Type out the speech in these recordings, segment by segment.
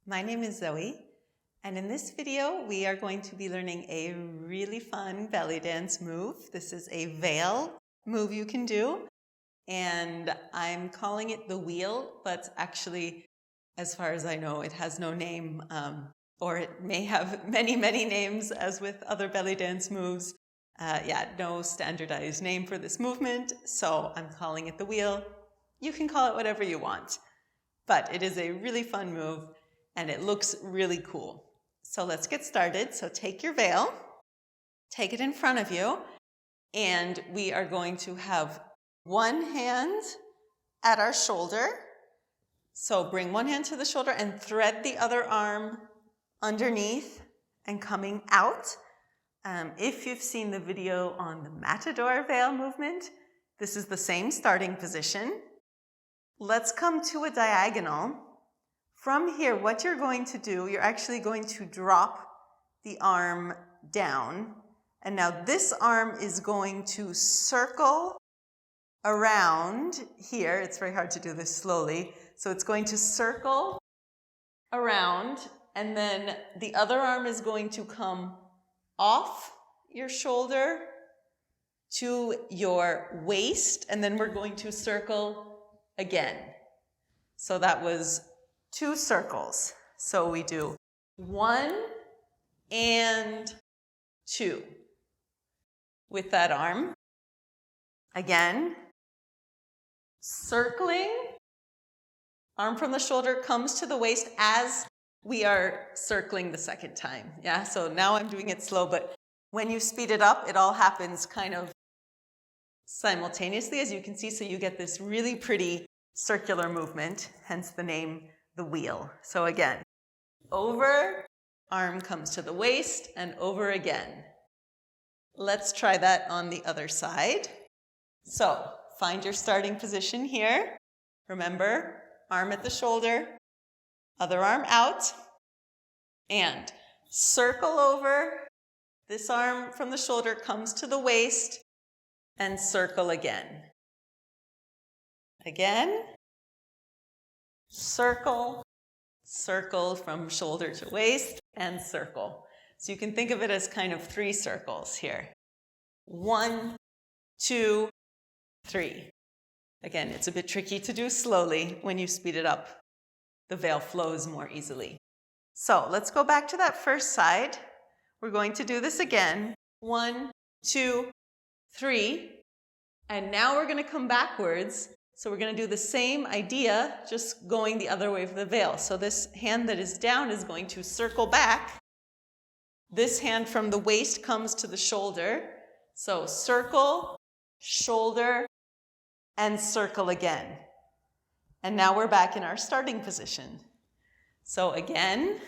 My name is Zoe, and in this video we are going to be learning a really fun belly dance move. This is a veil move you can do, and I'm calling it the wheel, but actually, as far as I know, it has no name, or it may have many names as with other belly dance moves. No standardized name for this movement, so I'm calling it the wheel. You can call it whatever you want, but it is a really fun move and it looks really cool. So let's get started. So take your veil, take it in front of you, and we are going to have one hand at our shoulder. So bring one hand to the shoulder and thread the other arm underneath and coming out. If you've seen the video on the Matador veil movement, this is the same starting position. Let's come to a diagonal. From here, what you're going to do, you're actually going to drop the arm down. And now this arm is going to circle around here. It's very hard to do this slowly. So it's going to circle around, and then the other arm is going to come off your shoulder to your waist, and then we're going to circle again. So that was 2 circles. So we do 1 and 2 with that arm. Again, circling, arm from the shoulder comes to the waist as we are circling the second time. Yeah, so now I'm doing it slow, but when you speed it up, it all happens kind of simultaneously, as you can see, so you get this really pretty circular movement, hence the name the wheel. So again, over, arm comes to the waist, and over again. Let's try that on the other side. So find your starting position here. Remember, arm at the shoulder, other arm out, and circle over. This arm from the shoulder comes to the waist, and circle again. Again, circle, circle from shoulder to waist, and circle. So you can think of it as kind of 3 circles here. 1, 2, 3. Again, it's a bit tricky to do slowly. When you speed it up, the veil flows more easily. So let's go back to that first side. We're going to do this again. 1, 2, 3. And now we're going to come backwards. So we're going to do the same idea, just going the other way of the veil. So this hand that is down is going to circle back. This hand from the waist comes to the shoulder. So circle, shoulder, and circle again. And now we're back in our starting position. So again,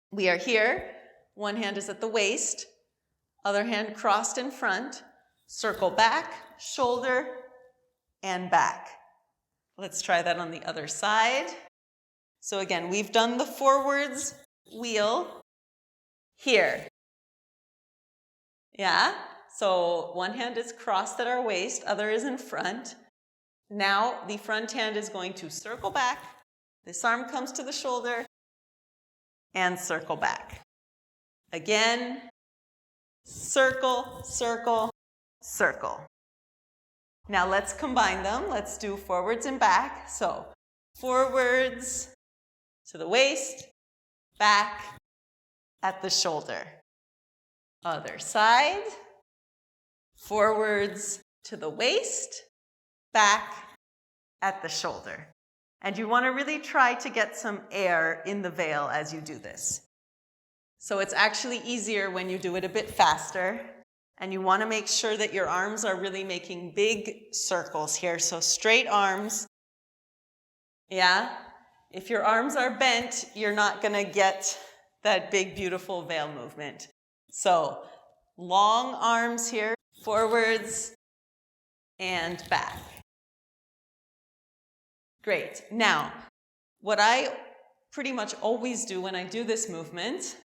we are here. One hand is at the waist, other hand crossed in front, circle back, shoulder, and back. Let's try that on the other side. So again, we've done the forwards wheel here. Yeah, so one hand is crossed at our waist, other is in front. Now the front hand is going to circle back. This arm comes to the shoulder and circle back. Again, circle, circle, circle. Now let's combine them. Let's do forwards and back. So forwards to the waist, back at the shoulder. Other side, forwards to the waist, back at the shoulder. And you want to really try to get some air in the veil as you do this. So it's actually easier when you do it a bit faster. And you want to make sure that your arms are really making big circles here. So straight arms. Yeah? If your arms are bent, you're not going to get that big, beautiful veil movement. So long arms here, forwards and back. Great. Now, what I pretty much always do when I do this movement,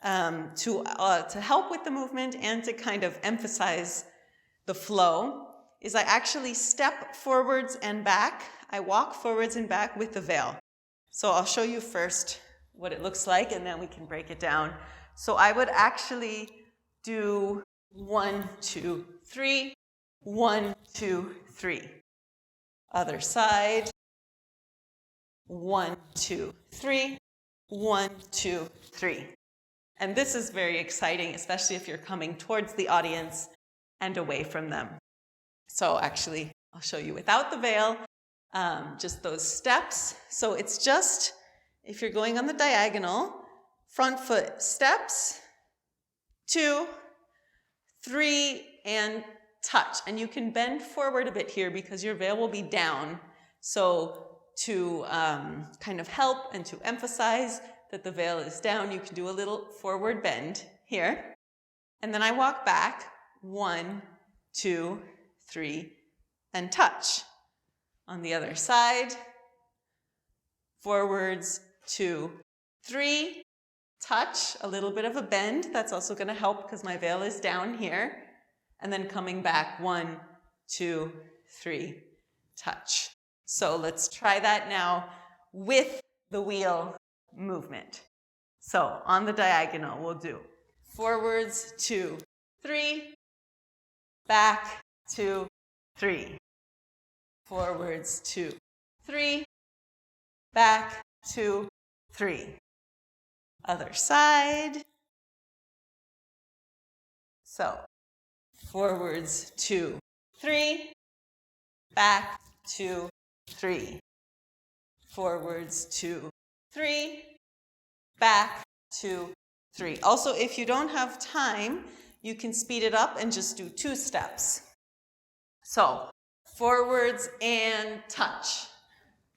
to help with the movement and to kind of emphasize the flow, is I actually step forwards and back. I walk forwards and back with the veil. So I'll show you first what it looks like, and then we can break it down. So I would actually do 1, 2, 3, 1, 2, 3. Other side. 1, 2, 3, 1, 2, 3. And this is very exciting, especially if you're coming towards the audience and away from them. So actually, I'll show you without the veil, just those steps. So it's just, if you're going on the diagonal, front foot steps, 2, 3, and touch. And you can bend forward a bit here because your veil will be down. So to kind of help and to emphasize that the veil is down, you can do a little forward bend here. And then I walk back, 1, 2, 3, and touch. On the other side, forwards, 2, 3, touch, a little bit of a bend. That's also going to help because my veil is down here. And then coming back, 1, 2, 3, touch. So let's try that now with the wheel movement. So on the diagonal, we'll do forwards, 2, 3, back, 2, 3. Forwards, 2, 3, back, 2, 3. Other side. So forwards, 2, 3, back, 2, 3. Forwards, 2, 3, back, 2, 3. Also, if you don't have time, you can speed it up and just do 2 steps. So forwards and touch,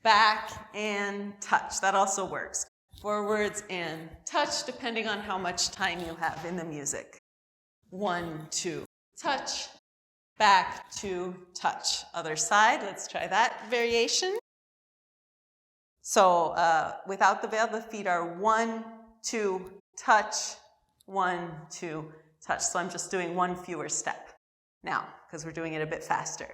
back and touch. That also works. Forwards and touch, depending on how much time you have in the music. 1, 2, touch, back, 2, touch. Other side, let's try that variation. So without the veil, the feet are 1, 2, touch, 1, 2, touch. So I'm just doing 1 fewer step now because we're doing it a bit faster.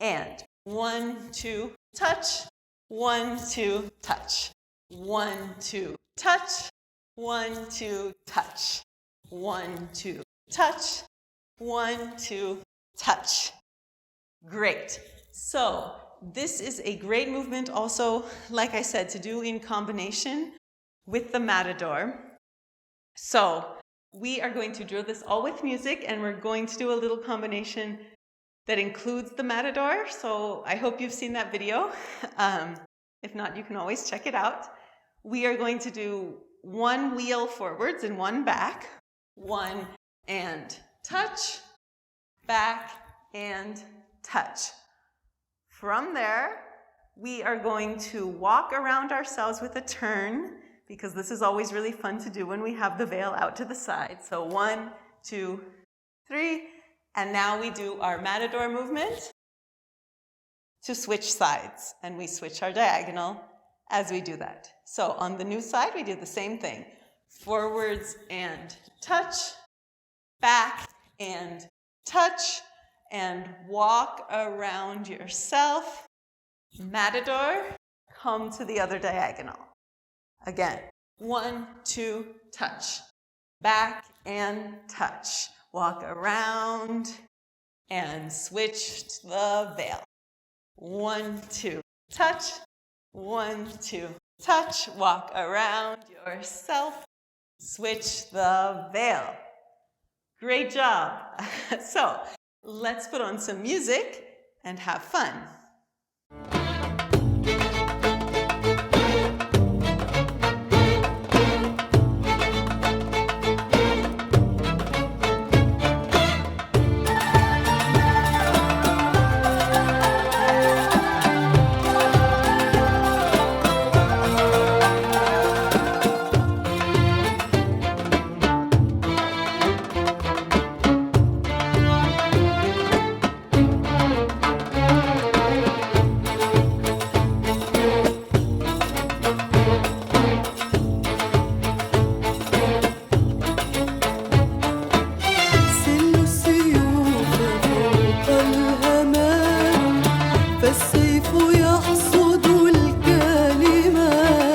And 1, 2, touch, 1, 2, touch. 1, 2, touch, 1, 2, touch. 1, 2, touch, 1, 2, touch. Great. So this is a great movement also, like I said, to do in combination with the matador. So we are going to drill this all with music, and we're going to do a little combination that includes the matador. So I hope you've seen that video. If not, you can always check it out. We are going to do 1 wheel forwards and 1 back. 1 and touch, back and touch. From there, we are going to walk around ourselves with a turn, because this is always really fun to do when we have the veil out to the side. So 1, 2, 3, and now we do our matador movement to switch sides, and we switch our diagonal as we do that. So on the new side, we do the same thing. Forwards and touch, back and touch, and walk around yourself. Matador, come to the other diagonal. Again, 1, 2, touch, back and touch. Walk around and switch to the veil. 1, 2, touch, 1, 2, touch. Walk around yourself, switch the veil. Great job. So let's put on some music and have fun. فالسيف يحصد الكلمات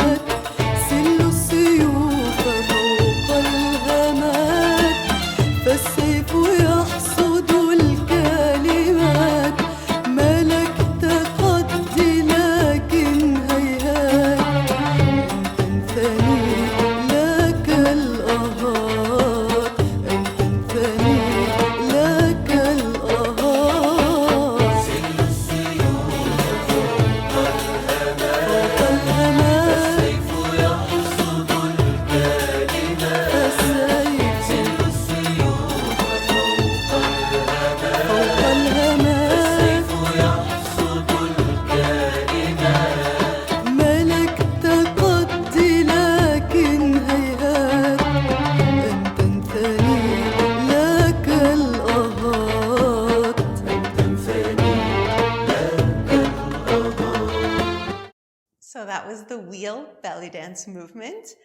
So that was the wheel belly dance movement.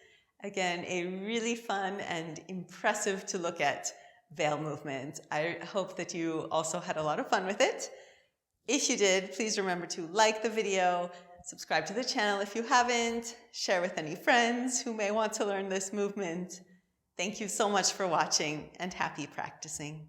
Again, a really fun and impressive to look at veil movement. I hope that you also had a lot of fun with it. If you did, please remember to like the video, subscribe to the channel if you haven't, share with any friends who may want to learn this movement. Thank you so much for watching and happy practicing.